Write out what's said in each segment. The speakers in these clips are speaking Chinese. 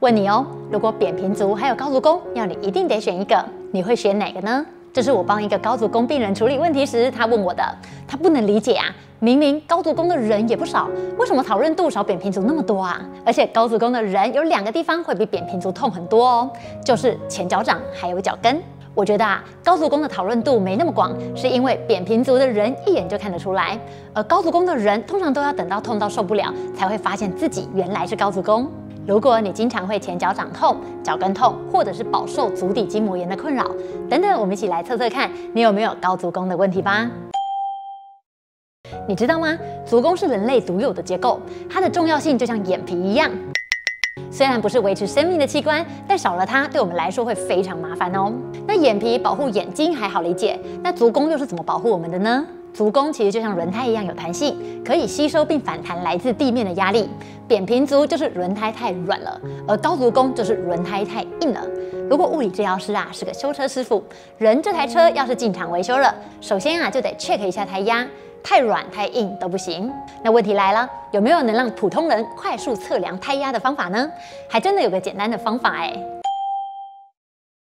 问你哦，如果扁平足还有高足弓，要你一定得选一个，你会选哪个呢？这是我帮一个高足弓病人处理问题时，他问我的。他不能理解啊，明明高足弓的人也不少，为什么讨论度少扁平足那么多啊？而且高足弓的人有2个地方会比扁平足痛很多哦，就是前脚掌还有脚跟。我觉得啊，高足弓的讨论度没那么广，是因为扁平足的人一眼就看得出来，而高足弓的人通常都要等到痛到受不了，才会发现自己原来是高足弓。如果你经常会前脚掌痛、脚跟痛，或者是饱受足底筋膜炎的困扰等等，我们一起来测测看你有没有高足弓的问题吧。你知道吗？足弓是人类独有的结构，它的重要性就像眼皮一样。虽然不是维持生命的器官，但少了它对我们来说会非常麻烦哦。那眼皮保护眼睛还好理解，那足弓又是怎么保护我们的呢？足弓其实就像轮胎一样有弹性，可以吸收并反弹来自地面的压力。扁平足就是轮胎太软了，而高足弓就是轮胎太硬了。如果物理治疗师啊是个修车师傅，人这台车要是进厂维修了，首先啊就得 check 一下胎压，太软太硬都不行。那问题来了，有没有能让普通人快速测量胎压的方法呢？还真的有个简单的方法哎。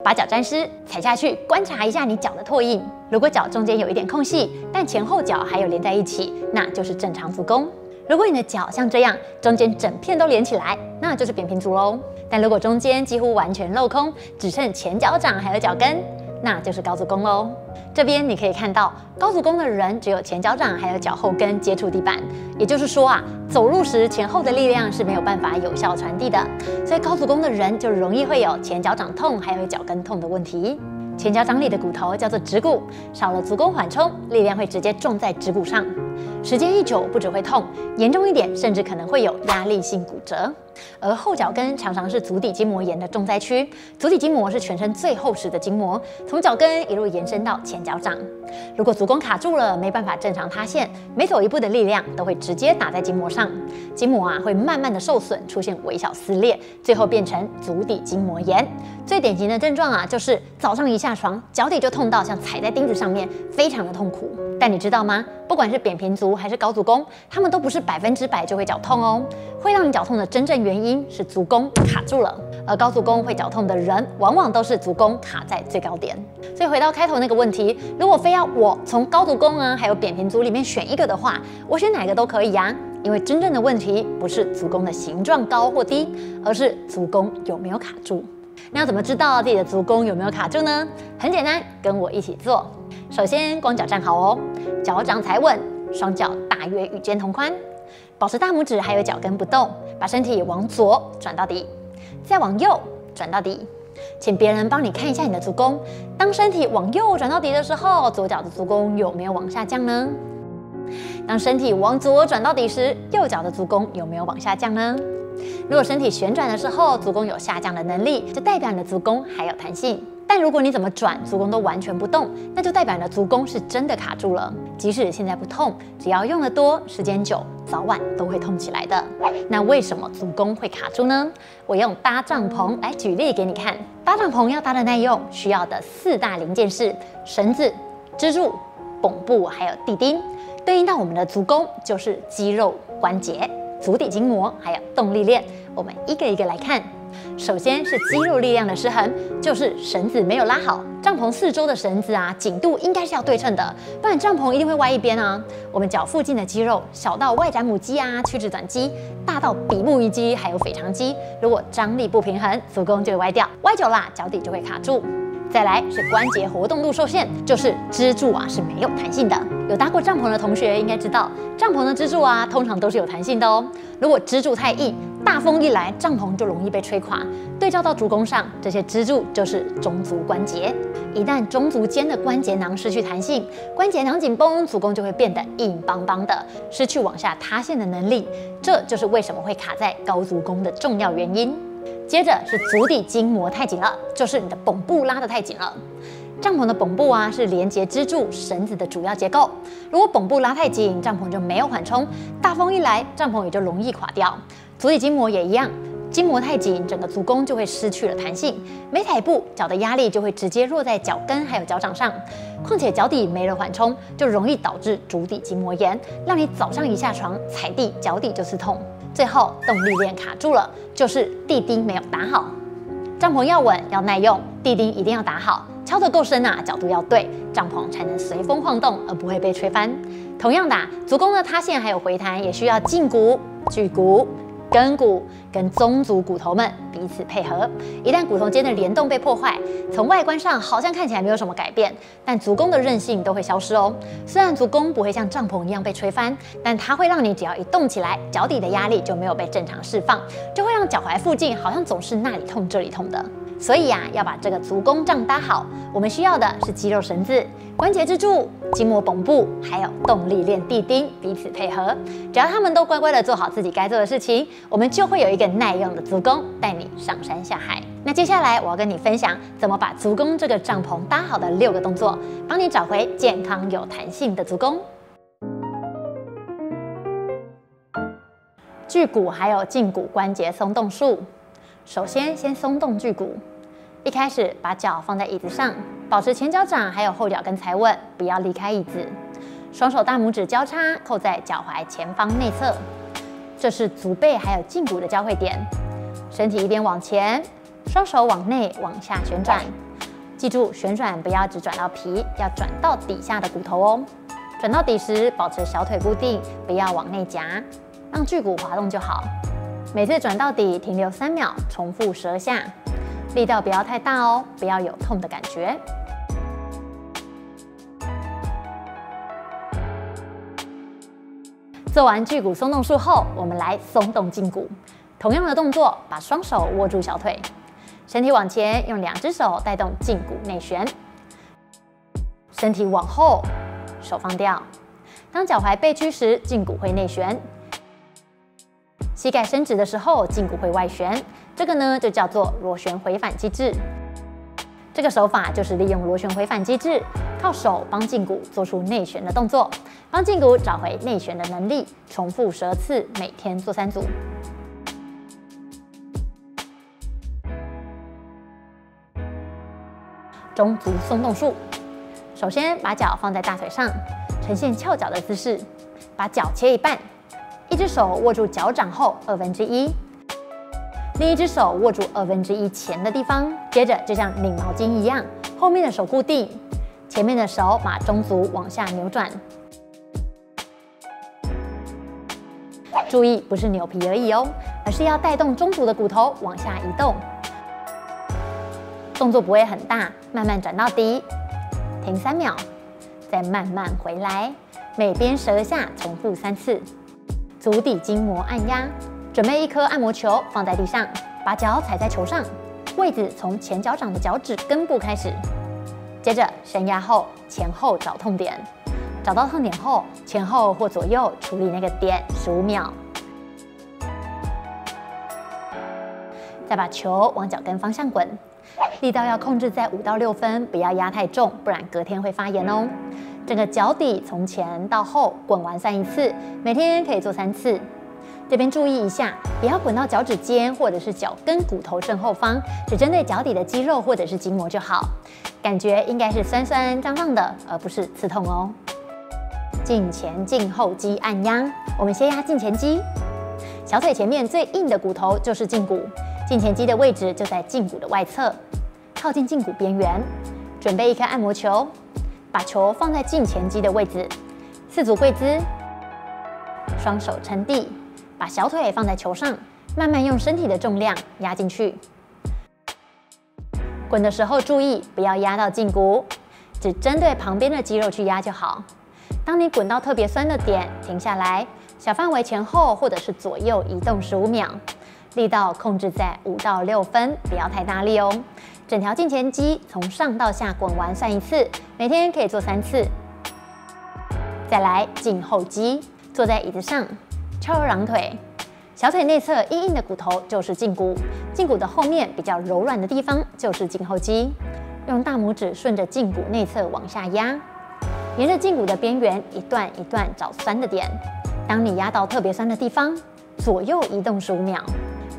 把脚沾湿，踩下去，观察一下你脚的拓印。如果脚中间有一点空隙，但前后脚还有连在一起，那就是正常足弓。如果你的脚像这样，中间整片都连起来，那就是扁平足喽。但如果中间几乎完全镂空，只剩前脚掌还有脚跟，那就是高足弓喽。这边你可以看到，高足弓的人只有前脚掌还有脚后跟接触地板，也就是说啊，走路时前后的力量是没有办法有效传递的，所以高足弓的人就容易会有前脚掌痛还有脚跟痛的问题。前脚掌里的骨头叫做指骨，少了足弓缓冲，力量会直接撞在指骨上。时间一久，不只会痛，严重一点，甚至可能会有压力性骨折。而后脚跟常常是足底筋膜炎的重灾区。足底筋膜是全身最厚实的筋膜，从脚跟一路延伸到前脚掌。如果足弓卡住了，没办法正常塌陷，每走一步的力量都会直接打在筋膜上，筋膜啊会慢慢的受损，出现微小撕裂，最后变成足底筋膜炎。最典型的症状啊，就是早上一下床，脚底就痛到像踩在钉子上面，非常的痛苦。但你知道吗？不管是扁平足还是高足弓，他们都不是100%就会脚痛哦。会让你脚痛的真正原因是足弓卡住了，而高足弓会脚痛的人，往往都是足弓卡在最高点。所以回到开头那个问题，如果非要我从高足弓啊还有扁平足里面选一个的话，我选哪个都可以啊。因为真正的问题不是足弓的形状高或低，而是足弓有没有卡住。那要怎么知道自己的足弓有没有卡住呢？很简单，跟我一起做。首先，光脚站好哦，脚掌踩稳，双脚大约与肩同宽，保持大拇指还有脚跟不动，把身体往左转到底，再往右转到底。请别人帮你看一下你的足弓，当身体往右转到底的时候，左脚的足弓有没有往下降呢？当身体往左转到底时，右脚的足弓有没有往下降呢？如果身体旋转的时候，足弓有下降的能力，就代表你的足弓还有弹性。但如果你怎么转，足弓都完全不动，那就代表你的足弓是真的卡住了。即使现在不痛，只要用得多，时间久，早晚都会痛起来的。那为什么足弓会卡住呢？我用搭帐篷来举例给你看。搭帐篷要搭的耐用，需要的4大零件是绳子、支柱、绷布还有地钉。对应到我们的足弓就是肌肉、关节、足底筋膜还有动力链。我们一个一个来看。首先是肌肉力量的失衡，就是绳子没有拉好，帐篷四周的绳子啊紧度应该是要对称的，不然帐篷一定会歪一边啊。我们脚附近的肌肉，小到外展母肌啊、屈指短肌，大到比目鱼肌还有腓肠肌，如果张力不平衡，足弓就会歪掉，歪久啦，脚底就会卡住。再来是关节活动度受限，就是支柱啊是没有弹性的。有搭过帐篷的同学应该知道，帐篷的支柱啊通常都是有弹性的哦。如果支柱太硬，大风一来，帐篷就容易被吹垮。对照到足弓上，这些支柱就是中足关节。一旦中足间的关节囊失去弹性，关节囊紧绷，足弓就会变得硬邦邦的，失去往下塌陷的能力。这就是为什么会卡在高足弓的重要原因。接着是足底筋膜太紧了，就是你的绷部拉得太紧了。帐篷的绷部啊是连接支柱、绳子的主要结构。如果绷部拉太紧，帐篷就没有缓冲，大风一来，帐篷也就容易垮掉。足底筋膜也一样，筋膜太紧，整个足弓就会失去了弹性，每踩一步，脚的压力就会直接落在脚跟还有脚掌上。况且脚底没了缓冲，就容易导致足底筋膜炎，让你早上一下床踩地，脚底就刺痛。最后动力链卡住了，就是地钉没有打好。帐篷要稳要耐用，地钉一定要打好，敲得够深角度要对，帐篷才能随风晃动而不会被吹翻。同样的，足弓的塌陷还有回弹也需要胫骨、距骨、跟骨跟中足骨头们彼此配合。一旦骨头间的联动被破坏，从外观上好像看起来没有什么改变，但足弓的韧性都会消失哦。虽然足弓不会像帐篷一样被吹翻，但它会让你只要一动起来，脚底的压力就没有被正常释放，就会让脚踝附近好像总是那里痛这里痛的。所以要把这个足弓杖搭好，我们需要的是肌肉绳子、关节支柱、筋膜绷部，还有动力链地钉彼此配合。只要他们都乖乖的做好自己该做的事情，我们就会有一个耐用的足弓带你上山下海。那接下来我要跟你分享怎么把足弓这个帐篷搭好的6个动作，帮你找回健康有弹性的足弓。距骨还有胫骨关节松动术。首先松动距骨，一开始把脚放在椅子上，保持前脚掌还有后脚跟踩稳，不要离开椅子。双手大拇指交叉扣在脚踝前方内侧，这是足背还有胫骨的交汇点。身体一边往前，双手往内往下旋转，记住旋转不要只转到皮，要转到底下的骨头哦。转到底时保持小腿固定，不要往内夹，让距骨滑动就好。每次转到底停留3秒，重复12下，力道不要太大哦，不要有痛的感觉。做完距骨松动术后，我们来松动胫骨。同样的动作，把双手握住小腿，身体往前，用2只手带动胫骨内旋，身体往后，手放掉。当脚踝背屈时，胫骨会内旋。膝盖伸直的时候，胫骨会外旋，这个呢就叫做螺旋回返机制。这个手法就是利用螺旋回返机制，靠手帮胫骨做出内旋的动作，帮胫骨找回内旋的能力。重复12次，每天做3组。中足松动术，首先把脚放在大腿上，呈现翘脚的姿势，把脚切一半。一只手握住脚掌后1/2，另一只手握住1/2前的地方，接着就像拧毛巾一样，后面的手固定，前面的手把中足往下扭转。注意，不是扭皮而已哦，而是要带动中足的骨头往下移动。动作不会很大，慢慢转到底，停3秒，再慢慢回来，每边12下，重复3次。足底筋膜按压，准备1颗按摩球放在地上，把脚踩在球上，位置从前脚掌的脚趾根部开始。接着伸压后前后找痛点，找到痛点后前后或左右处理那个点15秒，再把球往脚跟方向滚，力道要控制在5到6分，不要压太重，不然隔天会发炎哦。整个脚底从前到后滚完算1次，每天可以做3次。这边注意一下，不要滚到脚趾尖或者是脚跟骨头正后方，只针对脚底的肌肉或者是筋膜就好。感觉应该是酸酸胀胀的，而不是刺痛哦。胫前胫后肌按压，我们先压胫前肌。小腿前面最硬的骨头就是胫骨，胫前肌的位置就在胫骨的外侧，靠近胫骨边缘。准备1颗按摩球。把球放在胫前肌的位置，4组跪姿，双手撑地，把小腿放在球上，慢慢用身体的重量压进去。滚的时候注意不要压到胫骨，只针对旁边的肌肉去压就好。当你滚到特别酸的点，停下来，小范围前后或者是左右移动15秒，力道控制在5到6分，不要太大力哦。整条胫前肌从上到下滚完算1次，每天可以做3次。再来胫后肌，坐在椅子上，翘二郎腿，小腿内侧硬硬的骨头就是胫骨，胫骨的后面比较柔软的地方就是胫后肌。用大拇指顺着胫骨内侧往下压，沿着胫骨的边缘一段一段找酸的点。当你压到特别酸的地方，左右移动15秒，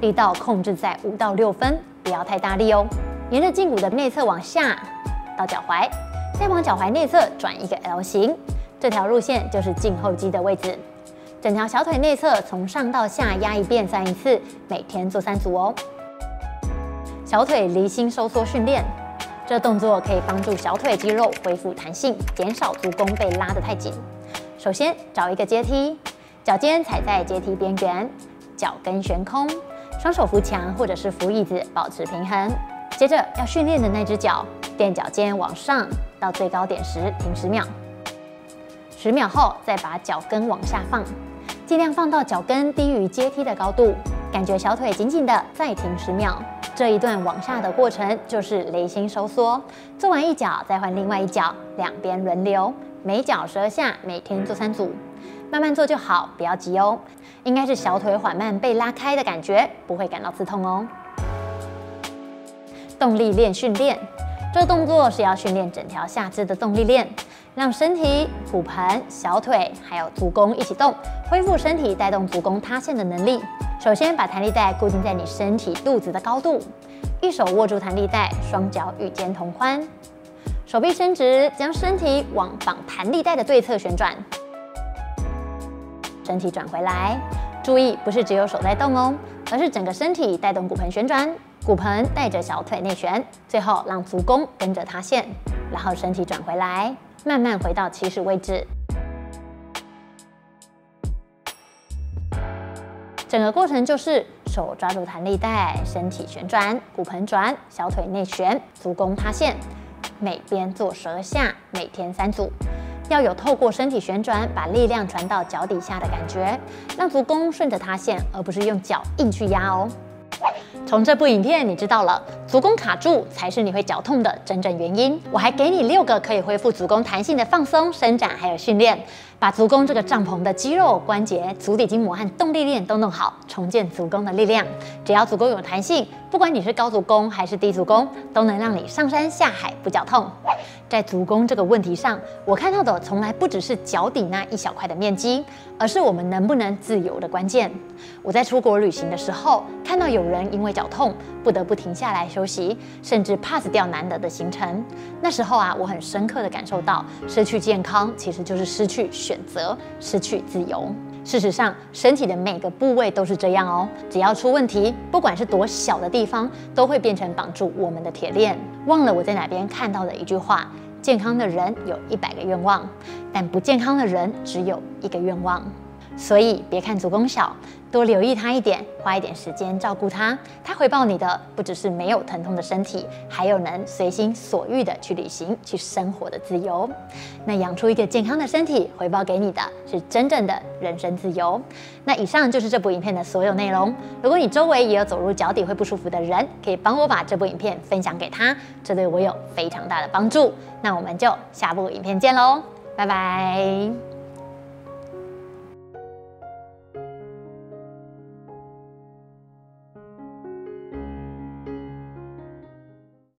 力道控制在5到6分，不要太大力哦。沿着胫骨的内侧往下到脚踝，再往脚踝内侧转一个 L 型，这条路线就是胫后肌的位置。整条小腿内侧从上到下压一遍算一次，每天做3组哦。小腿离心收缩训练，这动作可以帮助小腿肌肉恢复弹性，减少足弓被拉得太紧。首先找一个阶梯，脚尖踩在阶梯边缘，脚跟悬空，双手扶墙或者是扶椅子，保持平衡。接着要训练的那只脚，垫脚尖往上到最高点时停10秒，10秒后再把脚跟往下放，尽量放到脚跟低于阶梯的高度，感觉小腿紧紧的，再停10秒。这一段往下的过程就是离心收缩。做完一脚再换另外一脚，两边轮流，每脚12下，每天做3组，慢慢做就好，不要急哦。应该是小腿缓慢被拉开的感觉，不会感到刺痛哦。动力链训练，这个动作是要训练整条下肢的动力链，让身体、骨盆、小腿还有足弓一起动，恢复身体带动足弓塌陷的能力。首先把弹力带固定在你身体肚子的高度，一手握住弹力带，双脚与肩同宽，手臂伸直，将身体往绑弹力带的对侧旋转，身体转回来。注意，不是只有手在动哦，而是整个身体带动骨盆旋转，骨盆带着小腿内旋，最后让足弓跟着塌陷，然后身体转回来，慢慢回到起始位置。整个过程就是手抓住弹力带，身体旋转，骨盆转，小腿内旋，足弓塌陷，每边做12下，每天3组。要有透过身体旋转把力量传到脚底下的感觉，让足弓顺着塌陷，而不是用脚硬去压哦。从这部影片你知道了，足弓卡住才是你会脚痛的真正原因。我还给你6个可以恢复足弓弹性的放松、伸展还有训练，把足弓这个帐篷的肌肉、关节、足底筋膜和动力链都弄好，重建足弓的力量。只要足弓有弹性，不管你是高足弓还是低足弓，都能让你上山下海不脚痛。在足弓这个问题上，我看到的从来不只是脚底那一小块的面积，而是我们能不能自由的关键。我在出国旅行的时候，看到有人因为脚痛不得不停下来休息，甚至 pass 掉难得的行程。那时候啊，我很深刻的感受到，失去健康其实就是失去选择，失去自由。事实上，身体的每个部位都是这样哦，只要出问题，不管是多小的地方，都会变成绑住我们的铁链。忘了我在哪边看到的一句话：健康的人有100个愿望，但不健康的人只有1个愿望。所以别看足弓小，多留意它一点，花一点时间照顾它，它回报你的不只是没有疼痛的身体，还有能随心所欲的去旅行、去生活的自由。那养出一个健康的身体，回报给你的是真正的人生自由。那以上就是这部影片的所有内容。如果你周围也有走入脚底会不舒服的人，可以帮我把这部影片分享给他，这对我有非常大的帮助。那我们就下部影片见喽，拜拜。